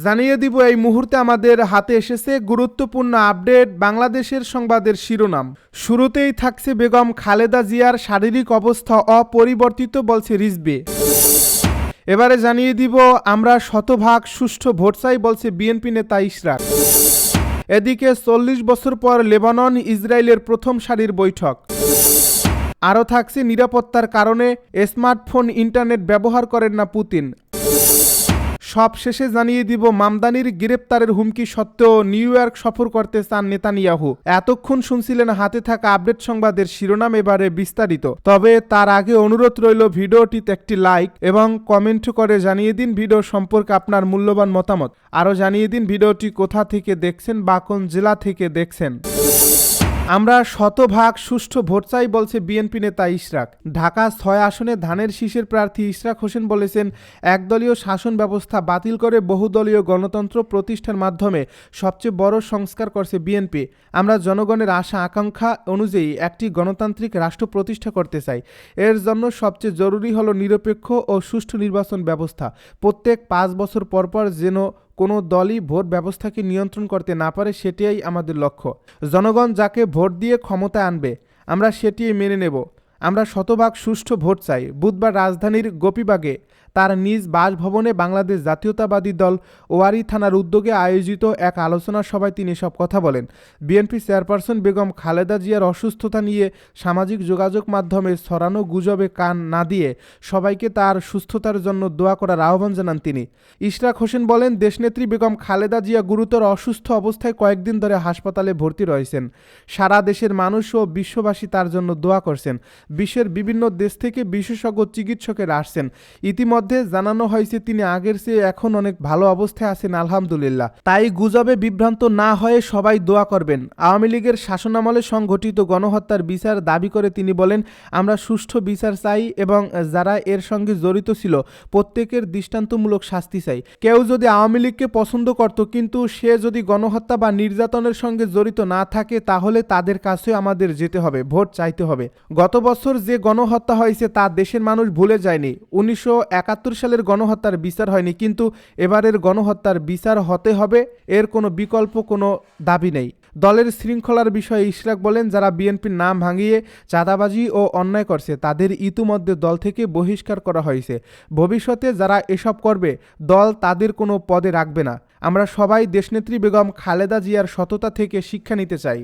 জানিয়ে দিব এই মুহূর্তে আমাদের হাতে এসেছে গুরুত্বপূর্ণ আপডেট বাংলাদেশের সংবাদের শিরোনাম। শুরুতেই থাকছে বেগম খালেদা জিয়ার শারীরিক অবস্থা অপরিবর্তিত বলছে রিজভী। এবারে জানিয়ে দিব আমরা শতভাগ সুষ্ঠু ভোট চাই বলছে বিএনপি নেতা ইশরাক। এদিকে 40 বছর পর লেবানন ইসরায়েলের প্রথম সারির বৈঠক। আরও থাকছে নিরাপত্তার কারণে স্মার্টফোন ইন্টারনেট ব্যবহার করেন না পুতিন। সব শেষে জানিয়ে দিব মামদানির গ্রেপ্তারের হুমকি সত্ত্বেও নিউ ইয়র্ক সফর করতে চান নেতানিয়াহু। এতক্ষণ শুনছিলেন হাতে থাকা আপডেট সংবাদের শিরোনাম, এবারে বিস্তারিত। তবে তার আগে অনুরোধ রইল ভিডিওটিতে একটি লাইক এবং কমেন্ট করে জানিয়ে দিন ভিডিও সম্পর্কে আপনার মূল্যবান মতামত। আরও জানিয়ে দিন ভিডিওটি কোথা থেকে দেখছেন বা কোন জেলা থেকে দেখছেন। আমরা শতভাগ সুষ্ঠু ভোট চাই বলছে বিএনপি নেতা ইশরাক। ঢাকা 6 আসনে ধানের শীষের প্রার্থী ইশরাক হোসেন বলেছেন, একদলীয় শাসন ব্যবস্থা বাতিল করে বহুদলীয় গণতন্ত্র প্রতিষ্ঠার মাধ্যমে সবচেয়ে বড় সংস্কার করছে বিএনপি। আমরা জনগণের আশা আকাঙ্ক্ষা অনুযায়ী একটি গণতান্ত্রিক রাষ্ট্র প্রতিষ্ঠা করতে চাই। এর জন্য সবচেয়ে জরুরি হলো নিরপেক্ষ ও সুষ্ঠু নির্বাচন ব্যবস্থা। প্রত্যেক 5 বছর পর পর যেন কোনো দলই ভোট ব্যবস্থাকে নিয়ন্ত্রণ করতে না পারে, সেটাই আমাদের লক্ষ্য। জনগণ যাকে ভোট দিয়ে ক্ষমতায় আনবে আমরা সেটিই মেনে নেব। আমরা শতভাগ সুষ্ঠু ভোট চাই। বুধবার রাজধানীর গোপীবাগে তার নিজ বাসভবনে বাংলাদেশ জাতীয়তাবাদী দল ওয়ারী থানার উদ্যোগে আয়োজিত এক আলোচনা সভায় তিনি এসব কথা বলেন। বিএনপি চেয়ারপারসন বেগম খালেদা জিয়ার অসুস্থতা নিয়ে সামাজিক যোগাযোগ মাধ্যমে ছড়ানো গুজবে কান না দিয়ে সবাইকে তার সুস্থতার জন্য দোয়া করার আহ্বান জানান তিনি। ইশরাক হোসেন বলেন, দেশনেত্রী বেগম খালেদা জিয়া গুরুতর অসুস্থ অবস্থায় কয়েকদিন ধরে হাসপাতালে ভর্তি রয়েছেন। সারা দেশের মানুষ ও বিশ্ববাসী তার জন্য দোয়া করছেন। বিশ্বের বিভিন্ন দেশ থেকে বিশেষজ্ঞ চিকিৎসকেরা আসছেন। ইতিমধ্যে জানানো হয়েছে তিনি আগের চেয়ে এখন অনেক ভালো অবস্থায় আছেন, আলহামদুলিল্লাহ। তাই গুজবে বিভ্রান্ত না হয়ে সবাই দোয়া করবেন। আওয়ামী লীগের শাসনামলে সংঘটিত গণহত্যার বিচার দাবি করে তিনি বলেন, আমরা সুষ্ঠু বিচার চাই এবং যারা এর সঙ্গে জড়িত ছিল প্রত্যেকের দৃষ্টান্তমূলক শাস্তি চাই। কেউ যদি আওয়ামী লীগকে পছন্দ করত কিন্তু সে যদি গণহত্যা বা নির্যাতনের সঙ্গে জড়িত না থাকে তাহলে তাদের কাছেও আমাদের যেতে হবে, ভোট চাইতে হবে। গত বছর যে গণহত্যা হয়েছে তা দেশের মানুষ ভুলে যায়নি। 1971 সালের গণহত্যার বিচার হয়নি, কিন্তু এবারের গণহত্যার বিচার হতে হবে, এর কোনো বিকল্প কোনো দাবি নেই। দলের শৃঙ্খলার বিষয়ে ইশরাক বলেন, যারা বিএনপির নাম ভাঙিয়ে চাঁদাবাজি ও অন্যায় করছে তাদের ইতিমধ্যে দল থেকে বহিষ্কার করা হয়েছে। ভবিষ্যতে যারা এসব করবে দল তাদের কোনো পদে রাখবে না। আমরা সবাই দেশনেত্রী বেগম খালেদা জিয়ার সততা থেকে শিক্ষা নিতে চাই।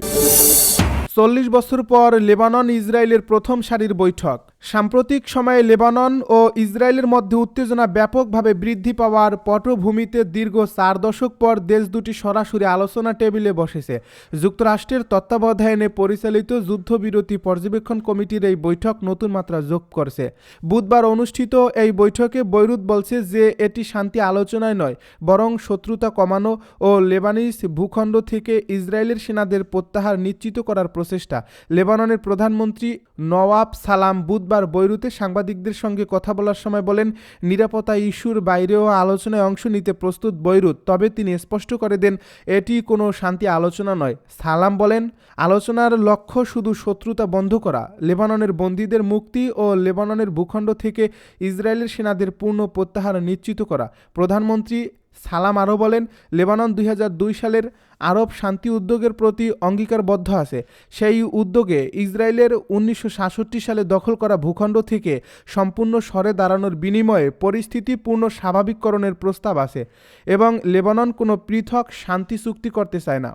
40 বছর পর লেবানন ইসরায়েলের প্রথম সারির বৈঠক। সাম্প্রতিক সময়ে লেবানন ও ইসরায়েলের মধ্যে উত্তেজনা ব্যাপকভাবে বৃদ্ধি পাওয়ার পটভূমিতে দীর্ঘ 4 দশক পর দেশ দুটি সরাসরি আলোচনা টেবিলে বসেছে। যুক্তরাষ্ট্রের তত্ত্বাবধানে পরিচালিত যুদ্ধবিরতি পর্যবেক্ষণ কমিটির এই বৈঠক নতুন মাত্রা যোগ করছে। বুধবার অনুষ্ঠিত এই বৈঠকে বৈরুত বলছে যে এটি শান্তি আলোচনায় নয়, বরং শত্রুতা কমানো ও লেবানিজ ভূখণ্ড থেকে ইসরায়েলের সেনাদের প্রত্যাহার নিশ্চিত করার প্রচেষ্টা। লেবাননের প্রধানমন্ত্রী নওয়াব সালাম বুধবার বৈরুতে সাংবাদিকদের সঙ্গে কথা বলার সময় বলেন, নিরাপত্তা ইস্যুর বাইরেও আলোচনায় অংশ নিতে প্রস্তুত বৈরুত। তবে তিনি স্পষ্ট করে দেন এটি কোনো শান্তি আলোচনা নয়। সালাম বলেন, আলোচনার লক্ষ্য শুধু শত্রুতা বন্ধ করা, লেবাননের বন্দীদের মুক্তি ও লেবাননের ভূখণ্ড থেকে ইসরায়েলের সেনাদের পূর্ণ প্রত্যাহার নিশ্চিত করা। প্রধানমন্ত্রী সালাম আরও বলেন, লেবানন 2002 সালের আরব শান্তি উদ্যোগের প্রতি অঙ্গীকারবদ্ধ আছে। সেই উদ্যোগে ইসরায়েলের 1967 সালে দখল করা ভূখণ্ড থেকে সম্পূর্ণ সরে দাঁড়ানোর বিনিময়ে পরিস্থিতি পূর্ণ স্বাভাবিককরণের প্রস্তাব আছে এবং লেবানন কোনো পৃথক শান্তি চুক্তি করতে চায় না।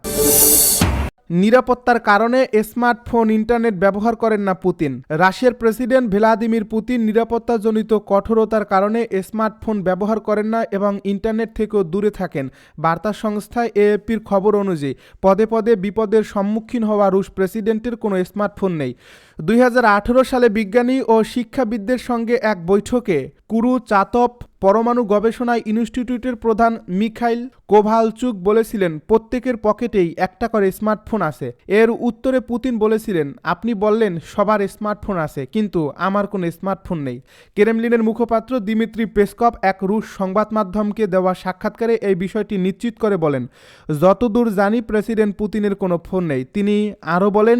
নিরাপত্তার কারণে স্মার্টফোন ইন্টারনেট ব্যবহার করেন না পুতিন। রাশিয়ার প্রেসিডেন্ট ভ্লাদিমির পুতিন নিরাপত্তাজনিত কঠোরতার কারণে স্মার্টফোন ব্যবহার করেন না এবং ইন্টারনেট থেকেও দূরে থাকেন। বার্তা সংস্থা এএফপির খবর অনুযায়ী পদে পদে বিপদের সম্মুখীন হওয়া রুশ প্রেসিডেন্টের কোনো স্মার্টফোন নেই। 2018 সালে বিজ্ঞানী ও শিক্ষাবিদদের সঙ্গে এক বৈঠকে কুরুচাতভ পরমাণু গবেষণা ইনস্টিটিউটের প্রধান মিখাইল কোভালচুক বলেছিলেন, প্রত্যেকের পকেটেই একটা করে স্মার্টফোন আছে। এর উত্তরে পুতিন বলেছিলেন, আপনি বললেন সবার স্মার্টফোন আছে, কিন্তু আমার কোনো স্মার্টফোন নেই। ক্রেমলিনের মুখপাত্র দিমিত্রি পেসকভ এক রুশ সংবাদ মাধ্যমকে দেওয়া সাক্ষাৎকারে এই বিষয়টি নিশ্চিত করে বলেন, যতদূর জানি প্রেসিডেন্ট পুতিনের কোনো ফোন নেই। তিনি আরও বলেন,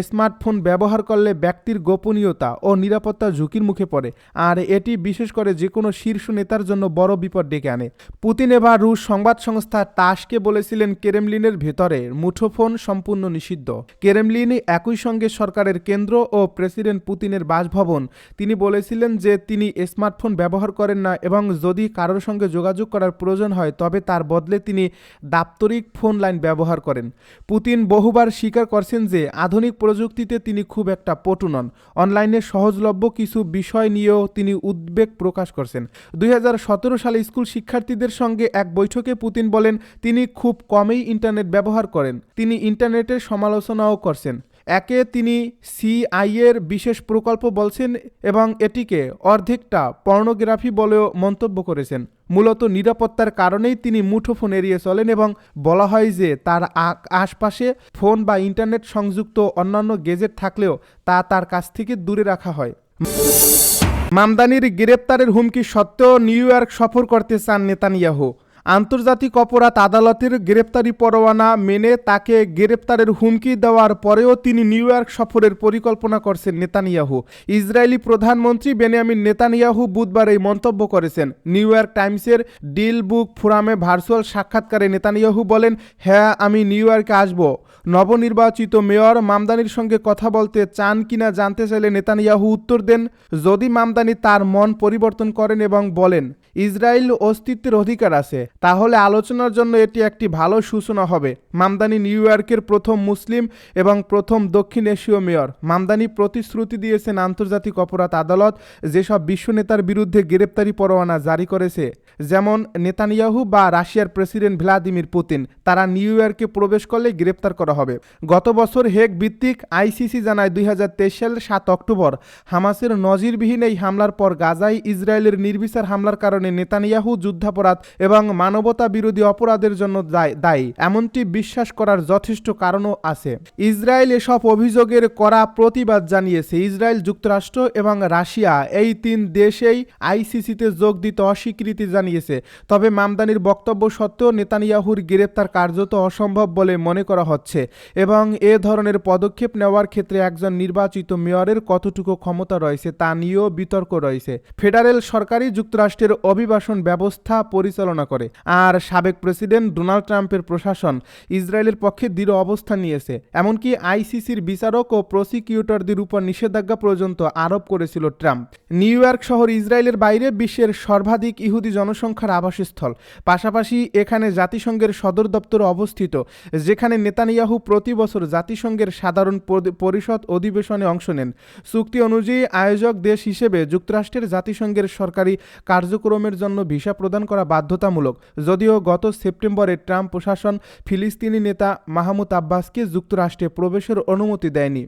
স্মার্টফোন ব্যবহার করলে ব্যক্তির গোপনীয়তা ও নিরাপত্তা ঝুঁকির মুখে পড়ে, আর এটি বিশেষ করে যে কোনো শীর্ষ নেতার জন্য বড় বিপদ ডেকে আনে। পুতিন এবার রুশ সংবাদ সংস্থা টাসকে বলেছিলেন ক্রেমলিনের ভেতরে মুঠোফোন সম্পূর্ণ নিষিদ্ধ। ক্রেমলিন একই সঙ্গে সরকারের কেন্দ্র ও প্রেসিডেন্ট পুতিনের বাসভবন। তিনি বলেছিলেন যে তিনি স্মার্টফোন ব্যবহার করেন না এবং যদি কারোর সঙ্গে যোগাযোগ করার প্রয়োজন হয় তবে তার বদলে তিনি দাপ্তরিক ফোন লাইন ব্যবহার করেন। পুতিন বহুবার স্বীকার করছেন যে আধুনিক প্রযুক্তিতে তিনি খুব একটা পটু নন। অনলাইনে সহজলভ্য কিছু বিষয় নিয়েও তিনি উদ্বেগ প্রকাশ করছেন। 2017 সালে স্কুল শিক্ষার্থীদের সঙ্গে এক বৈঠকে পুতিন বলেন তিনি খুব কমই ইন্টারনেট ব্যবহার করেন। তিনি ইন্টারনেটের সমালোচনাও করছেন। একে তিনি সিআইএর বিশেষ প্রকল্প বলছেন এবং এটিকে অর্ধেকটা পর্নোগ্রাফি বলেও মন্তব্য করেছেন। মূলত নিরাপত্তার কারণেই তিনি মুঠোফোন এড়িয়ে চলেন এবং বলা হয় যে তার আশপাশে ফোন বা ইন্টারনেট সংযুক্ত অন্যান্য গেজেট থাকলেও তা তার কাছ থেকে দূরে রাখা হয়। মামদানির গ্রেপ্তারের হুমকি সত্ত্বেও নিউ ইয়র্ক সফর করতে চান নেতানিয়াহু। আন্তর্জাতিক অপরাধ আদালতের গ্রেপ্তারি পরোয়ানা মেনে তাকে গ্রেপ্তারের হুমকি দেওয়ার পরেও তিনি নিউ ইয়র্ক সফরের পরিকল্পনা করছেন নেতানিয়াহু। ইসরায়েলি প্রধানমন্ত্রী বেনিয়ামিন নেতানিয়াহু বুধবার এই মন্তব্য করেছেন। নিউ ইয়র্ক টাইমসের ডিল বুক ফোরামে ভার্চুয়াল সাক্ষাৎকারে নেতানিয়াহু বলেন, হ্যাঁ আমি নিউ ইয়র্কে আসব। নবনির্বাচিত মেয়র মামদানির সঙ্গে কথা বলতে চান কিনা জানতে চাইলে নেতানিয়াহু উত্তর দেন, যদি মামদানি তার মন পরিবর্তন করেন এবং বলেন ইসরায়েল অস্তিত্বের অধিকার আছে তাহলে আলোচনার জন্য এটি একটি ভালো সূচনা হবে। মামদানি নিউ ইয়র্কের প্রথম মুসলিম এবং প্রথম দক্ষিণ এশীয় মেয়র। মামদানি প্রতিশ্রুতি দিয়েছেন আন্তর্জাতিক অপরাধ আদালত যেসব বিশ্ব নেতার বিরুদ্ধে গ্রেপ্তারি পরোয়ানা জারি করেছে, যেমন নেতানিয়াহু বা রাশিয়ার প্রেসিডেন্ট ভ্লাদিমির পুতিন, তারা নিউ ইয়র্কে প্রবেশ করলে গ্রেপ্তার করা হবে। গত বছর হেগ ভিত্তিক আইসিসি জানায় 2023 সালের 7 অক্টোবর হামাসের নজিরবিহীন এই হামলার পর গাজায় ইসরায়েলের নির্বিচার হামলার কারণে নেতানিয়াহু যুদ্ধাপরাধ এবং মানবতা বিরোধী অপরাধের জন্য দায়ী এমনটি বিশ্বাস করার যথেষ্ট কারণও আছে। ইসরায়েল এসব অভিযোগের কড়া প্রতিবাদ জানিয়েছে। ইসরায়েল, যুক্তরাষ্ট্র এবং রাশিয়া এই 3 দেশেই আইসিসিতে যোগ দিতে অস্বীকৃতি জানিয়েছে। তবে মামদানির বক্তব্য সত্ত্বেও নেতানিয়াহুর গ্রেপ্তার কার্যত অসম্ভব বলে মনে করা হচ্ছে এবং এ ধরনের পদক্ষেপ নেওয়ার ক্ষেত্রে একজন নির্বাচিত মেয়রের কতটুকু ক্ষমতা রয়েছে তা নিয়েও বিতর্ক রয়েছে। ফেডারেল সরকারই যুক্তরাষ্ট্রের অভিবাসন ব্যবস্থা পরিচালনা করে, আর সাবেক প্রেসিডেন্ট ডোনাল্ড ট্রাম্পের প্রশাসন ইসরায়েলের পক্ষে দৃঢ় অবস্থান নিয়েছে। এমনকি আইসিসির বিচারক ও প্রসিকিউটরদের উপর নিষেধাজ্ঞা পর্যন্ত আরোপ করেছিল ট্রাম্প। নিউ ইয়র্ক শহর ইসরায়েলের বাইরে বিশ্বের সর্বাধিক ইহুদি জনসংখ্যার আবাসস্থল। পাশাপাশি এখানে জাতিসংঘের সদর দপ্তর অবস্থিত, যেখানে নেতানিয়াহু প্রতি বছর জাতিসংঘের সাধারণ পরিষদ অধিবেশনে অংশ নেন। চুক্তি অনুযায়ী আয়োজক দেশ হিসেবে যুক্তরাষ্ট্রের জাতিসংঘের সরকারি কার্যক্রমের জন্য ভিসা প্রদান করা বাধ্যতামূলক। যদিও গত সেপ্টেম্বরে ট্রাম্প প্রশাসন ফিলিস্তিনি নেতা মাহমুদ আব্বাসকে যুক্তরাষ্ট্রে প্রবেশের অনুমতি দেয়নি।